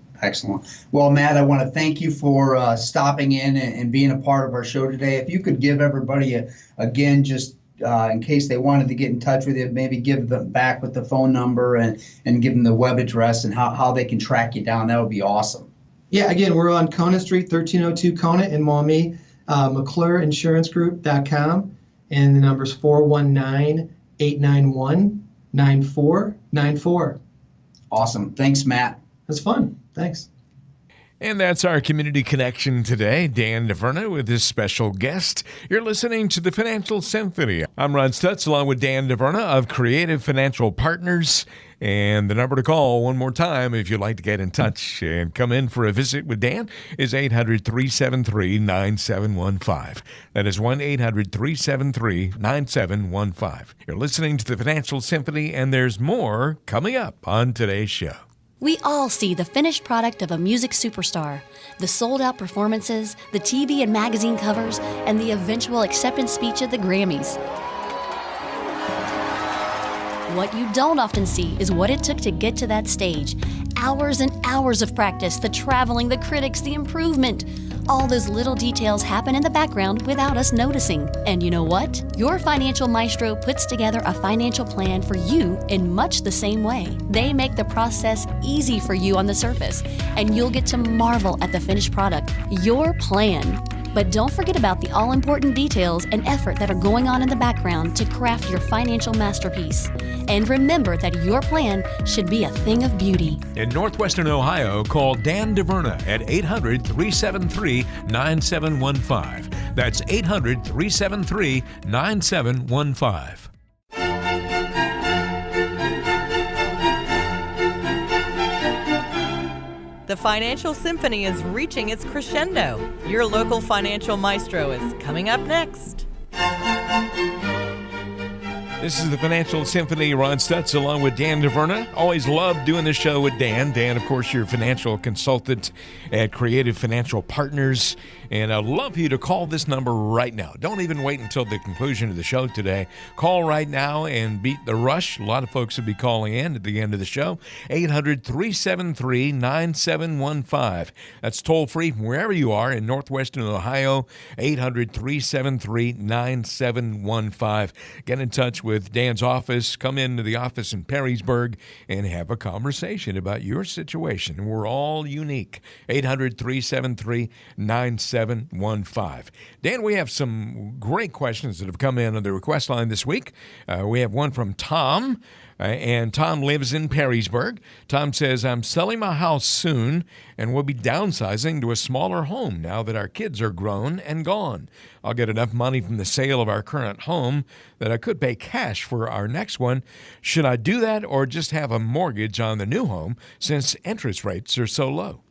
Well, Matt, I want to thank you for stopping in and being a part of our show today. If you could give everybody, again, just in case they wanted to get in touch with you, maybe give them back with the phone number and give them the web address and how they can track you down, that would be awesome. Yeah, again, we're on Conant Street, 1302 Conant in Maumee, McClureInsuranceGroup.com, and the number's 419-891-9494. Awesome. Thanks, Matt. That's fun. Thanks. And that's our community connection today. Dan DeVerna with his special guest. You're listening to the Financial Symphony. I'm Ron Stutz along with Dan DeVerna of Creative Financial Partners. And the number to call one more time if you'd like to get in touch and come in for a visit with Dan is 800-373-9715. That is 1-800-373-9715. You're listening to the Financial Symphony, and there's more coming up on today's show. We all see the finished product of a music superstar, the sold-out performances, the TV and magazine covers, and the eventual acceptance speech at the Grammys. What you don't often see is what it took to get to that stage. Hours and hours of practice, the traveling, the critics, the improvement. All those little details happen in the background without us noticing. And you know what? Your financial maestro puts together a financial plan for you in much the same way. They make the process easy for you on the surface, and you'll get to marvel at the finished product, your plan. But don't forget about the all-important details and effort that are going on in the background to craft your financial masterpiece. And remember that your plan should be a thing of beauty. In Northwestern Ohio, call Dan DeVerna at 800-373-9715. That's 800-373-9715. The Financial Symphony is reaching its crescendo. Your local financial maestro is coming up next. This is the Financial Symphony. Ron Stutz along with Dan DeVerna. Always love doing this show with Dan. Dan, of course, your financial consultant at Creative Financial Partners. And I'd love you to call this number right now. Don't even wait until the conclusion of the show today. Call right now and beat the rush. A lot of folks will be calling in at the end of the show. 800-373-9715. That's toll free from wherever you are in Northwestern Ohio. 800-373-9715. Get in touch with Dan's office. Come into the office in Perrysburg and have a conversation about your situation. We're all unique. 800-373-9715. Dan, we have some great questions that have come in on the request line this week. We have one from Tom, and Tom lives in Perrysburg. Tom says, I'm selling my house soon and will be downsizing to a smaller home now that our kids are grown and gone. I'll get enough money from the sale of our current home that I could pay cash for our next one. Should I do that or just have a mortgage on the new home since interest rates are so low?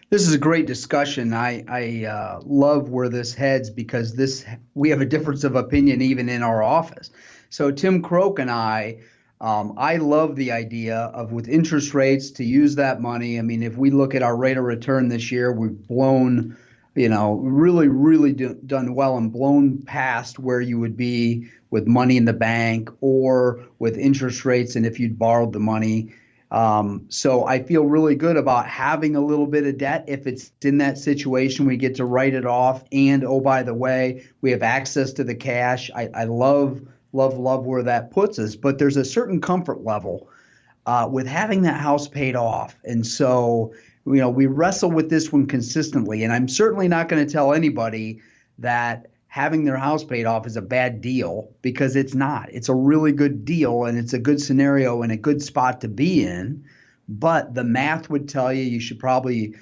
This is a great discussion. I love where this heads because we have a difference of opinion even in our office. So Tim Croak and I love the idea of with interest rates to use that money. I mean, if we look at our rate of return this year, we've blown, really done well and blown past where you would be with money in the bank or with interest rates and if you'd borrowed the money. So I feel really good about having a little bit of debt. If it's in that situation, we get to write it off. And, oh, by the way, we have access to the cash. I love where that puts us. But there's a certain comfort level with having that house paid off. And so, we wrestle with this one consistently. And I'm certainly not going to tell anybody that having their house paid off is a bad deal, because it's not. It's a really good deal, and it's a good scenario and a good spot to be in. But the math would tell you should probably,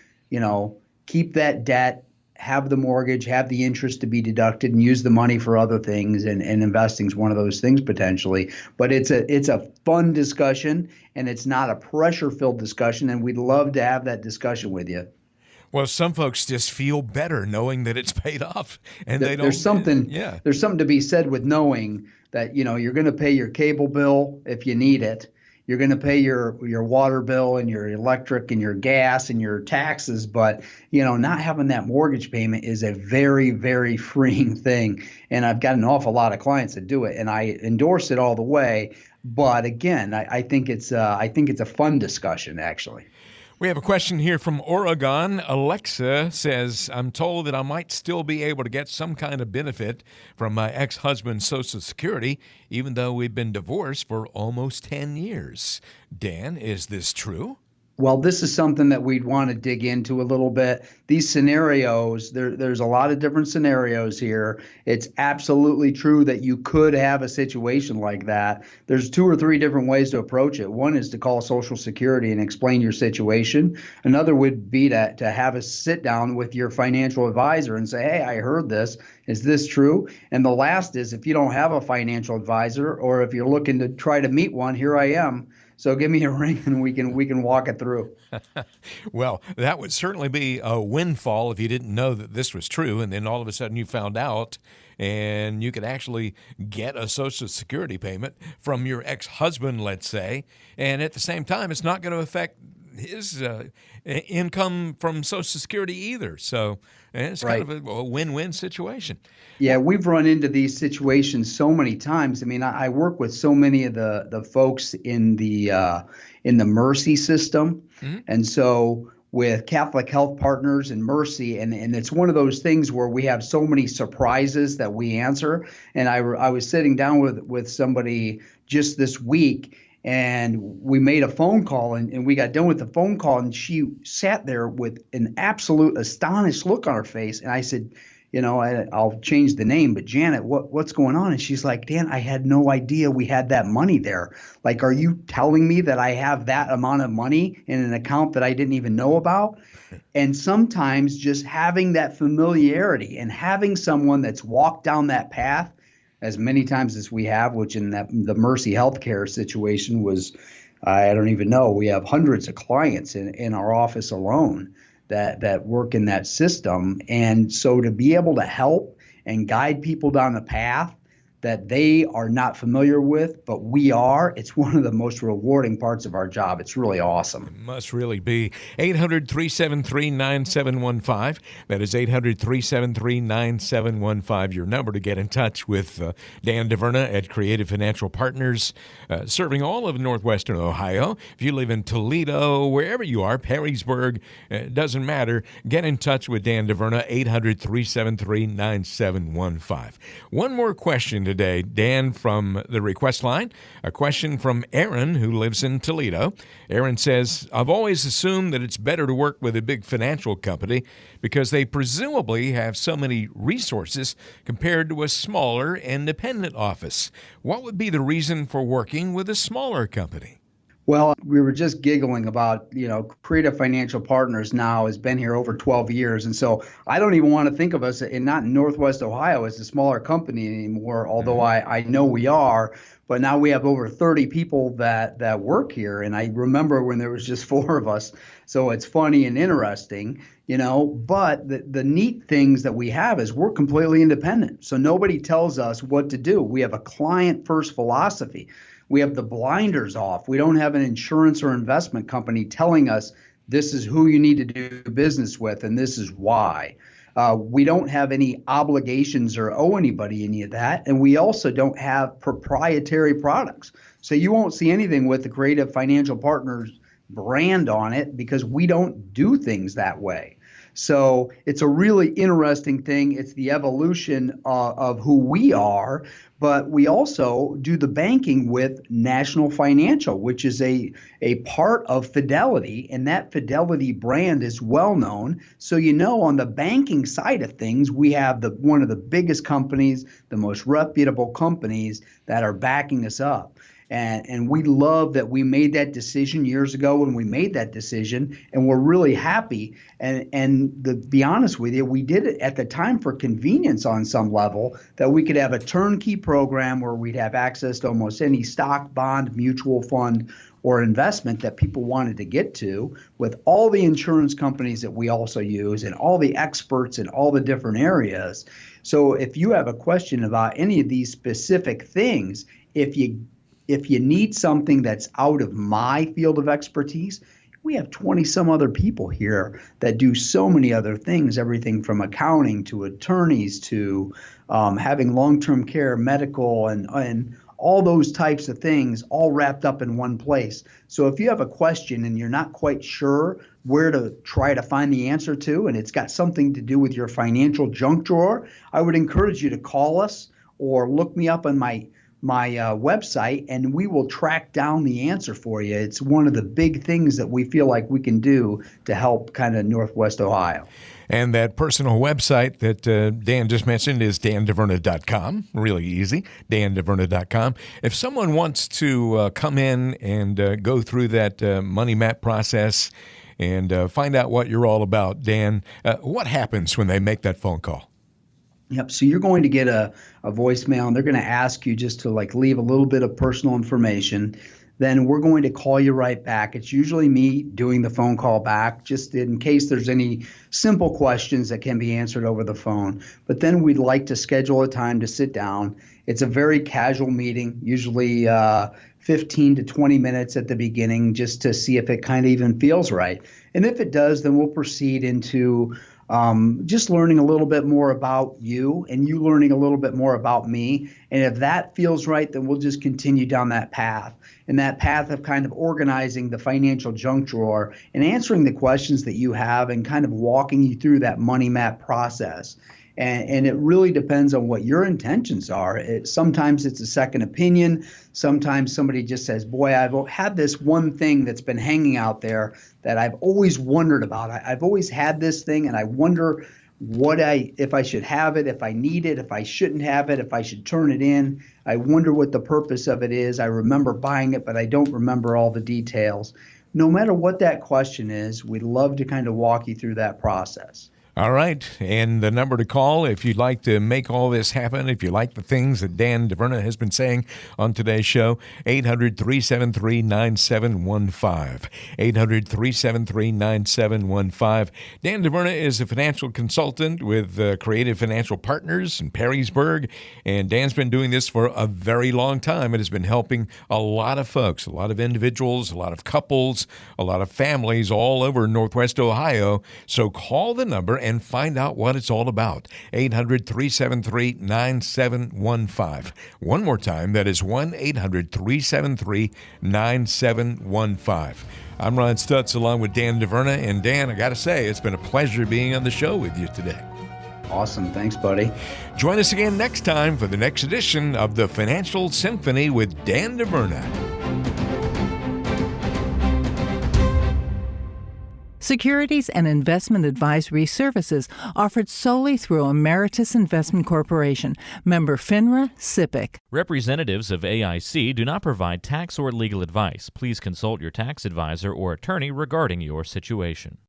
keep that debt, have the mortgage, have the interest to be deducted, and use the money for other things. And investing is one of those things potentially. But it's a fun discussion, and it's not a pressure-filled discussion. And we'd love to have that discussion with you. Well, some folks just feel better knowing that it's paid off, and they don't. There's something to be said with knowing that you're going to pay your cable bill if you need it. You're going to pay your water bill and your electric and your gas and your taxes, but not having that mortgage payment is a very, very freeing thing. And I've got an awful lot of clients that do it, and I endorse it all the way. But again, I think it's a fun discussion actually. We have a question here from Oregon. Alexa says, I'm told that I might still be able to get some kind of benefit from my ex-husband's Social Security, even though we've been divorced for almost 10 years. Dan, is this true? Well, this is something that we'd want to dig into a little bit. These scenarios, there's a lot of different scenarios here. It's absolutely true that you could have a situation like that. There's 2 or 3 different ways to approach it. One is to call Social Security and explain your situation. Another would be to have a sit down with your financial advisor and say, hey, I heard this. Is this true? And the last is, if you don't have a financial advisor, or if you're looking to try to meet one, here I am. So give me a ring and we can walk it through. Well, that would certainly be a windfall if you didn't know that this was true, and then all of a sudden you found out, and you could actually get a Social Security payment from your ex-husband, let's say, and at the same time, it's not going to affect his income from Social Security either. So it's kind of a win-win situation. Yeah, we've run into these situations so many times. I mean, I work with so many of the folks in the Mercy system, and so with Catholic Health Partners and Mercy, and it's one of those things where we have so many surprises that we answer. And I was sitting down with somebody just this week, and we made a phone call, and we got done with the phone call, and she sat there with an absolute astonished look on her face. And I said, I'll change the name, but Janet, what's going on? And she's like, Dan, I had no idea we had that money there. Like, are you telling me that I have that amount of money in an account that I didn't even know about? And sometimes just having that familiarity and having someone that's walked down that path as many times as we have, which in the Mercy Healthcare situation was, I don't even know, we have hundreds of clients in our office alone that work in that system. And so to be able to help and guide people down the path that they are not familiar with, but we are. It's one of the most rewarding parts of our job. It's really awesome. It must really be. 800-373-9715. That is 800-373-9715, your number to get in touch with Dan DeVerna at Creative Financial Partners, serving all of Northwestern Ohio. If you live in Toledo, wherever you are, Perrysburg, it doesn't matter, get in touch with Dan DeVerna, 800-373-9715. One more question today, Dan, from the request line. A question from Aaron, who lives in Toledo. Aaron says, I've always assumed that it's better to work with a big financial company because they presumably have so many resources compared to a smaller independent office. What would be the reason for working with a smaller company? Well, we were just giggling about, Creative Financial Partners now has been here over 12 years. And so I don't even want to think of us, and not in Northwest Ohio, as a smaller company anymore, although I know we are. But now we have over 30 people that work here. And I remember when there was just 4 of us. So it's funny and interesting, but the neat things that we have is we're completely independent. So nobody tells us what to do. We have a client first philosophy. We have the blinders off. We don't have an insurance or investment company telling us this is who you need to do business with and this is why. We don't have any obligations or owe anybody any of that. And we also don't have proprietary products. So you won't see anything with the Creative Financial Partners brand on it because we don't do things that way. So it's a really interesting thing. It's the evolution of who we are, but we also do the banking with National Financial, which is a part of Fidelity, and that Fidelity brand is well known. So on the banking side of things, we have one of the biggest companies, the most reputable companies that are backing us up. And we love that we made that decision years ago when we made that decision, and we're really happy. And to be honest with you, we did it at the time for convenience on some level, that we could have a turnkey program where we'd have access to almost any stock, bond, mutual fund, or investment that people wanted to get to, with all the insurance companies that we also use and all the experts in all the different areas. So if you have a question about any of these specific things, if you need something that's out of my field of expertise, we have 20 some other people here that do so many other things, everything from accounting to attorneys to having long-term care, medical, and all those types of things all wrapped up in one place. So if you have a question and you're not quite sure where to try to find the answer to, and it's got something to do with your financial junk drawer, I would encourage you to call us or look me up on my website, and we will track down the answer for you. It's one of the big things that we feel like we can do to help kind of Northwest Ohio. And that personal website that Dan just mentioned is dandeverna.com. Really easy, dandeverna.com. If someone wants to come in and go through that money map process and find out what you're all about, Dan, what happens when they make that phone call? Yep. So you're going to get a voicemail, and they're going to ask you just to leave a little bit of personal information. Then we're going to call you right back. It's usually me doing the phone call back, just in case there's any simple questions that can be answered over the phone. But then we'd like to schedule a time to sit down. It's a very casual meeting, usually 15 to 20 minutes at the beginning, just to see if it kind of even feels right. And if it does, then we'll proceed into just learning a little bit more about you and you learning a little bit more about me. And if that feels right, then we'll just continue down that path. And that path of kind of organizing the financial junk drawer and answering the questions that you have and kind of walking you through that money map process. And it really depends on what your intentions are. Sometimes it's a second opinion. Sometimes somebody just says, boy, I've had this one thing that's been hanging out there that I've always wondered about. I've always had this thing, and I wonder if I should have it, if I need it, if I shouldn't have it, if I should turn it in. I wonder what the purpose of it is. I remember buying it, but I don't remember all the details. No matter what that question is, we'd love to kind of walk you through that process. All right, and the number to call if you'd like to make all this happen, if you like the things that Dan DeVerna has been saying on today's show, 800-373-9715. 800-373-9715. Dan DeVerna is a financial consultant with Creative Financial Partners in Perrysburg, and Dan's been doing this for a very long time. It has been helping a lot of folks, a lot of individuals, a lot of couples, a lot of families all over Northwest Ohio. So call the number and find out what it's all about. 800-373-9715. One more time, that is 1-800-373-9715. I'm Ron Stutz along with Dan DeVerna. And Dan, I got to say, it's been a pleasure being on the show with you today. Awesome. Thanks, buddy. Join us again next time for the next edition of the Financial Symphony with Dan DeVerna. Securities and investment advisory services offered solely through Emeritus Investment Corporation, member FINRA, SIPC. Representatives of AIC do not provide tax or legal advice. Please consult your tax advisor or attorney regarding your situation.